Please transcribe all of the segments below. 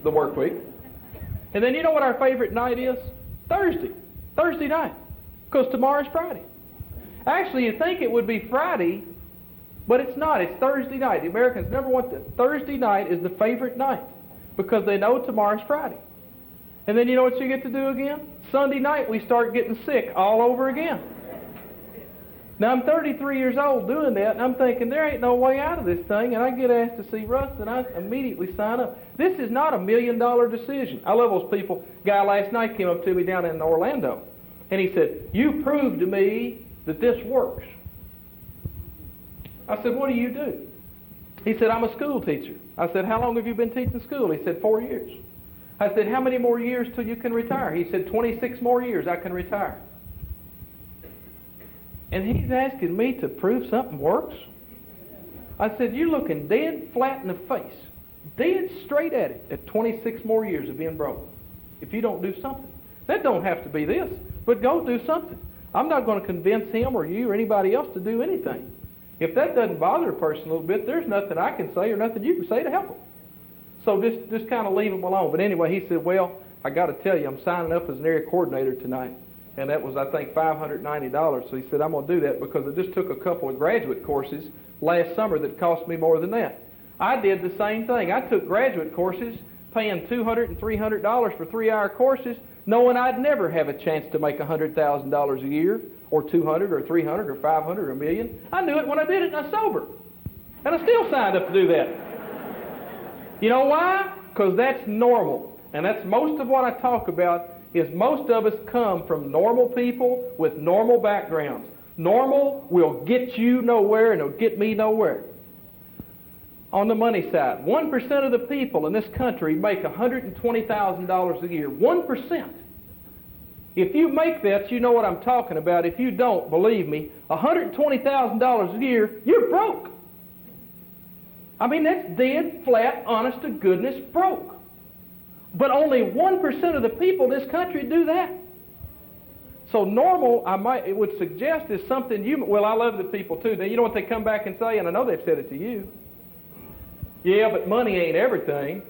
the work week. And then you know what our favorite night is? Thursday night, because tomorrow's Friday. Actually, you think it would be Friday, but it's not. It's Thursday night. The Americans never want that. Thursday night is the favorite night because they know tomorrow's Friday. And then you know what you get to do again? Sunday night we start getting sick all over again. Now I'm 33 years old doing that, and I'm thinking there ain't no way out of this thing, and I get asked to see Russ, and I immediately sign up. This is not $1 million decision. I love those people. Guy last night came up to me down in Orlando, and he said, "You proved to me that this works." I said, "What do you do?" He said, "I'm a school teacher." I said, "How long have you been teaching school?" He said, 4 years. I said, "How many more years till you can retire?" He said, 26 more years I can retire. And he's asking me to prove something works? I said, "You're looking dead flat in the face, dead straight at it at 26 more years of being broke if you don't do something. That don't have to be this, but go do something. I'm not going to convince him or you or anybody else to do anything. If that doesn't bother a person a little bit, there's nothing I can say or nothing you can say to help them. So just kind of leave them alone." But anyway, he said, "Well, I got to tell you, I'm signing up as an area coordinator tonight." And that was, I think, $590. So he said, "I'm going to do that because I just took a couple of graduate courses last summer that cost me more than that." I did the same thing. I took graduate courses, paying $200 and $300 for 3-hour courses, knowing I'd never have a chance to make $100,000 a year, or $200 or $300 or $500 or $1 million. I knew it when I did it, and I was sober. And I still signed up to do that. You know why? Because that's normal. And that's most of what I talk about, is most of us come from normal people with normal backgrounds. Normal will get you nowhere, and it'll get me nowhere. On the money side, 1% of the people in this country make $120,000 a year. 1%. If you make that, you know what I'm talking about. If you don't, believe me, $120,000 a year, you're broke. I mean, that's dead, flat, honest to goodness broke. But only 1% of the people in this country do that. So normal, it would suggest, is something well, I love the people too. Now, you know what they come back and say, and I know they've said it to you. "Yeah, but money ain't everything."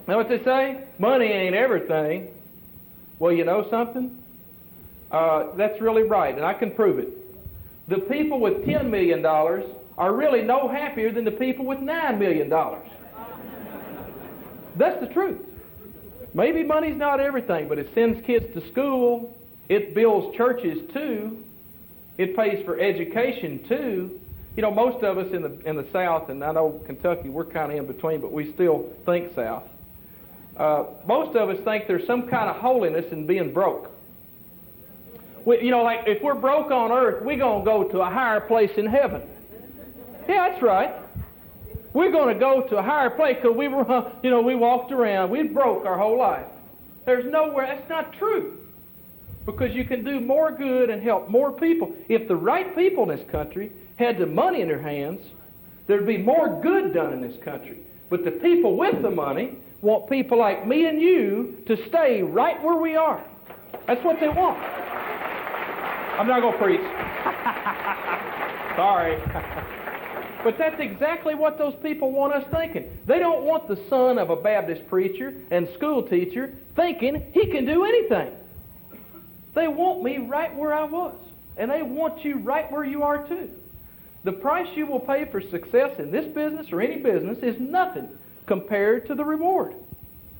Know what they say? Money ain't everything. Well, you know something? That's really right, and I can prove it. The people with $10 million are really no happier than the people with $9 million. That's the truth. Maybe money's not everything, but it sends kids to school. It builds churches too. It pays for education too. You know, most of us in the South, and I know Kentucky, we're kind of in between, but we still think South. Most of us think there's some kind of holiness in being broke. You know, like if we're broke on earth, we're going to go to a higher place in heaven. Yeah, that's right. We're going to go to a higher place because we walked around. We broke our whole life. There's nowhere. That's not true. Because you can do more good and help more people. If the right people in this country had the money in their hands, there'd be more good done in this country. But the people with the money want people like me and you to stay right where we are. That's what they want. I'm not going to preach. Sorry. But that's exactly what those people want us thinking. They don't want the son of a Baptist preacher and school teacher thinking he can do anything. They want me right where I was. And they want you right where you are too. The price you will pay for success in this business or any business is nothing compared to the reward.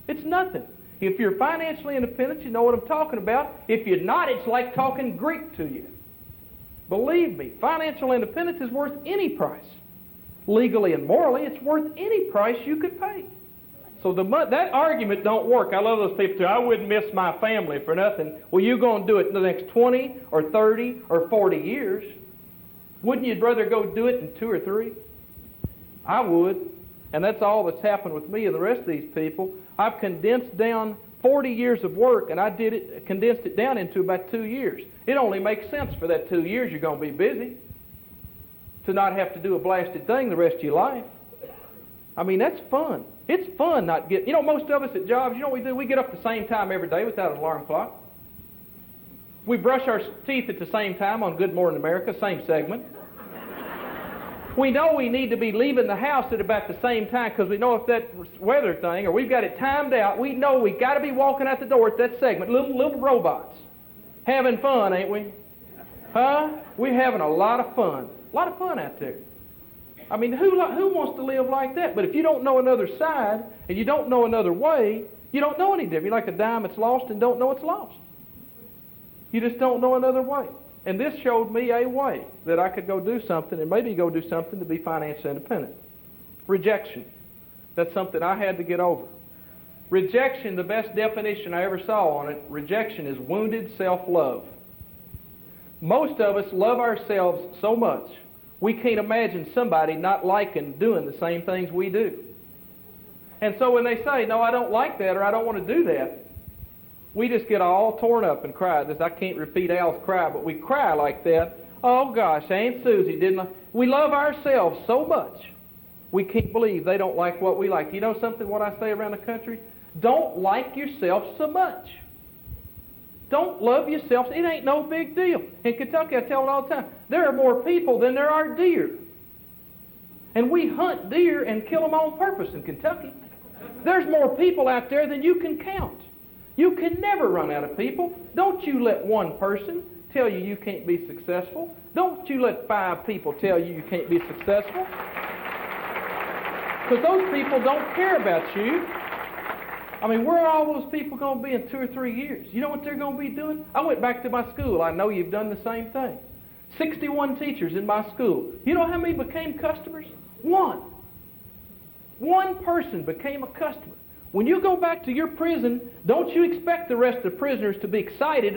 It's nothing. If you're financially independent, you know what I'm talking about. If you're not, it's like talking Greek to you. Believe me, financial independence is worth any price. Legally and morally, it's worth any price you could pay. So that argument don't work. I love those people too. "I wouldn't miss my family for nothing." Well, you're going to do it in the next 20 or 30 or 40 years. Wouldn't you rather go do it in 2 or 3? I would. And that's all that's happened with me and the rest of these people. I've condensed down 40 years of work, and condensed it down into about 2 years. It only makes sense for that 2 years you're going to be busy, to not have to do a blasted thing the rest of your life. I mean, that's fun. It's fun not get... You know, most of us at jobs, you know what we do? We get up at the same time every day without an alarm clock. We brush our teeth at the same time on Good Morning America, same segment. We know we need to be leaving the house at about the same time because we know if that weather thing, or we've got it timed out, we know we got to be walking out the door at that segment. Little robots. Having fun, ain't we? Huh? We're having a lot of fun. A lot of fun out there. I mean, who wants to live like that? But if you don't know another side, and you don't know another way, you don't know any different. You're like a dime that's lost and don't know it's lost. You just don't know another way. And this showed me a way that I could go do something, and maybe go do something to be financially independent. Rejection. That's something I had to get over. Rejection, the best definition I ever saw on it, rejection is wounded self-love. Most of us love ourselves so much, we can't imagine somebody not liking doing the same things we do. And so when they say, no, I don't like that, or I don't want to do that, we just get all torn up and cry. I can't repeat Al's cry, but we cry like that. Oh gosh, Aunt Susie didn't like. We love ourselves so much, we can't believe they don't like what we like. You know something, what I say around the country? Don't like yourself so much. Don't love yourself. It ain't no big deal. In Kentucky, I tell it all the time, there are more people than there are deer. And we hunt deer and kill them on purpose in Kentucky. There's more people out there than you can count. You can never run out of people. Don't you let one person tell you you can't be successful. Don't you let 5 people tell you you can't be successful. Because those people don't care about you. I mean, where are all those people going to be in 2 or 3 years? You know what they're going to be doing? I went back to my school. I know you've done the same thing. 61 teachers in my school. You know how many became customers? 1. 1 person became a customer. When you go back to your prison, don't you expect the rest of the prisoners to be excited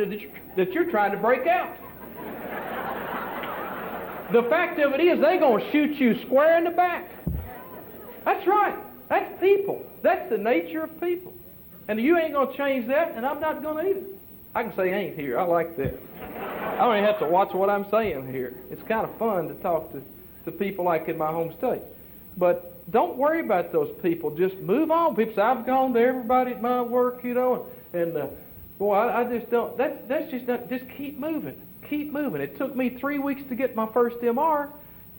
that you're trying to break out. The fact of it is, they're going to shoot you square in the back. That's right. That's people. That's the nature of people. And you ain't going to change that, and I'm not going to either. I can say ain't here. I like that. I don't even have to watch what I'm saying here. It's kind of fun to talk to people like in my home state. But don't worry about those people. Just move on. People say, I've gone to everybody at my work, you know, and boy, I just don't. That's just not. Just keep moving. Keep moving. It took me 3 weeks to get my first MR,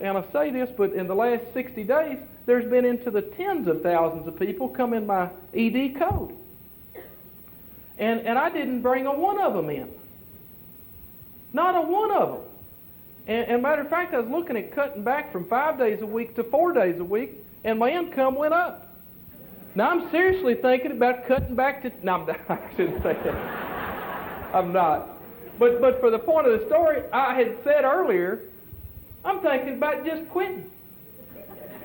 and I say this, but in the last 60 days, there's been into the tens of thousands of people come in my ED code. And I didn't bring a one of them in. Not a one of them. And matter of fact, I was looking at cutting back from 5 days a week to 4 days a week, and my income went up. Now, I'm seriously thinking about cutting back to... No, I shouldn't say that. I'm not. But for the point of the story, I had said earlier, I'm thinking about just quitting.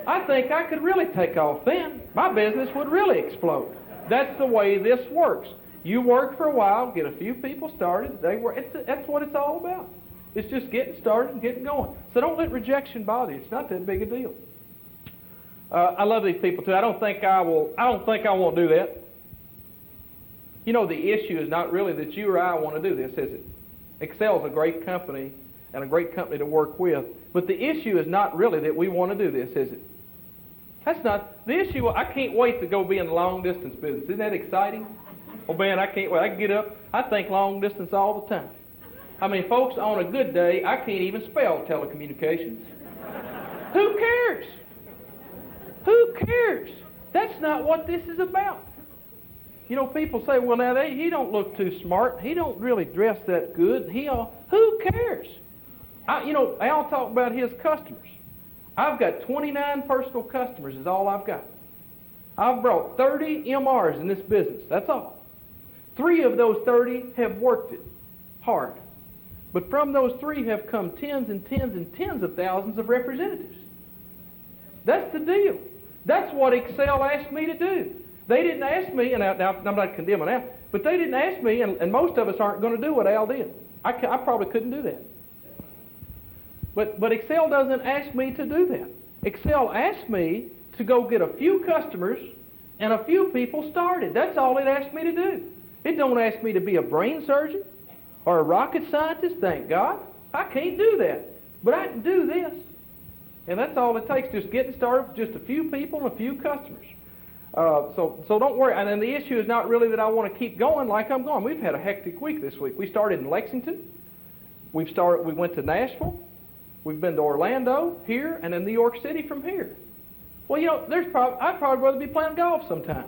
I think I could really take off then. My business would really explode. That's the way this works. You work for a while, get a few people started. They work. That's what it's all about. It's just getting started and getting going. So don't let rejection bother you. It's not that big a deal. I love these people too. I don't think I won't do that. You know, the issue is not really that you or I want to do this, is it? Excel's a great company and a great company to work with. But the issue is not really that we want to do this, is it? That's not the issue. I can't wait to go be in the long distance business. Isn't that exciting? Oh man, I can't wait. I can get up. I think long distance all the time. I mean, folks, on a good day, I can't even spell telecommunications. Who cares? Who cares? That's not what this is about. You know, people say, well, now, he don't look too smart. He don't really dress that good. Who cares? Al talked about his customers. I've got 29 personal customers is all I've got. I've brought 30 MRs in this business. That's all. 3 of those 30 have worked it hard. But from those 3 have come tens and tens and tens of thousands of representatives. That's the deal. That's what Excel asked me to do. They didn't ask me, and now I'm not condemning Al, but they didn't ask me, and most of us aren't going to do what Al did. I probably couldn't do that. But Excel doesn't ask me to do that. Excel asked me to go get a few customers and a few people started. That's all it asked me to do. It don't ask me to be a brain surgeon or a rocket scientist, thank God. I can't do that. But I can do this. And that's all it takes, just getting started with just a few people and a few customers. So don't worry. And then the issue is not really that I want to keep going like I'm going. We've had a hectic week this week. We started in Lexington. We went to Nashville. We've been to Orlando, here, and in New York City from here. Well, you know, I'd probably rather be playing golf sometime.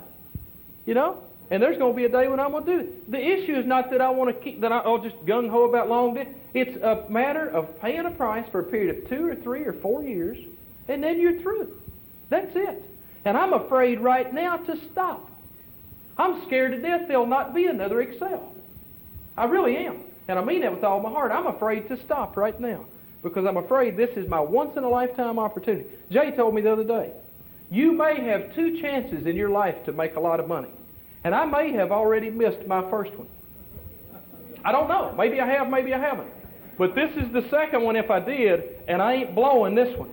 You know? And there's going to be a day when I'm going to do it. The issue is not that I'll just gung-ho about long distance. It's a matter of paying a price for a period of 2 or 3 or 4 years, and then you're through. That's it. And I'm afraid right now to stop. I'm scared to death there'll not be another Excel. I really am. And I mean that with all my heart. I'm afraid to stop right now because I'm afraid this is my once-in-a-lifetime opportunity. Jay told me the other day, you may have 2 chances in your life to make a lot of money. And I may have already missed my first one. I don't know. Maybe I have, maybe I haven't. But this is the second one if I did, and I ain't blowing this one.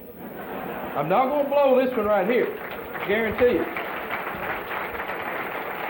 I'm not going to blow this one right here. I guarantee you.